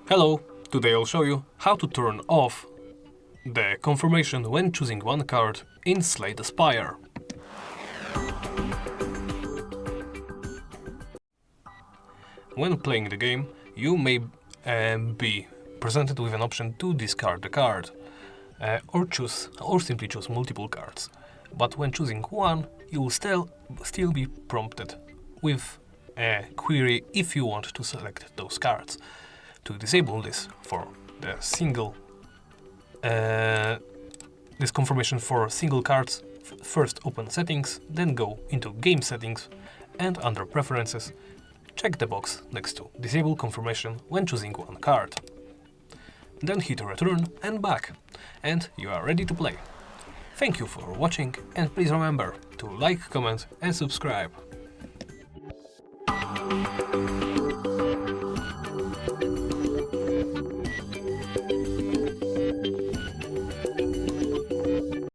Hello, today I'll show you how to turn off the confirmation when choosing one card in Slay the Spire. When playing the game, you may be presented with an option to discard the card, or simply choose multiple cards. But when choosing one, you will still be prompted with a query if you want to select those cards. To disable this for the this confirmation for single cards, first open Settings, then go into Game Settings, and under Preferences, check the box next to Disable confirmation when choosing one card. Then hit Return and back, and you are ready to play. Thank you for watching, and please remember to like, comment and subscribe.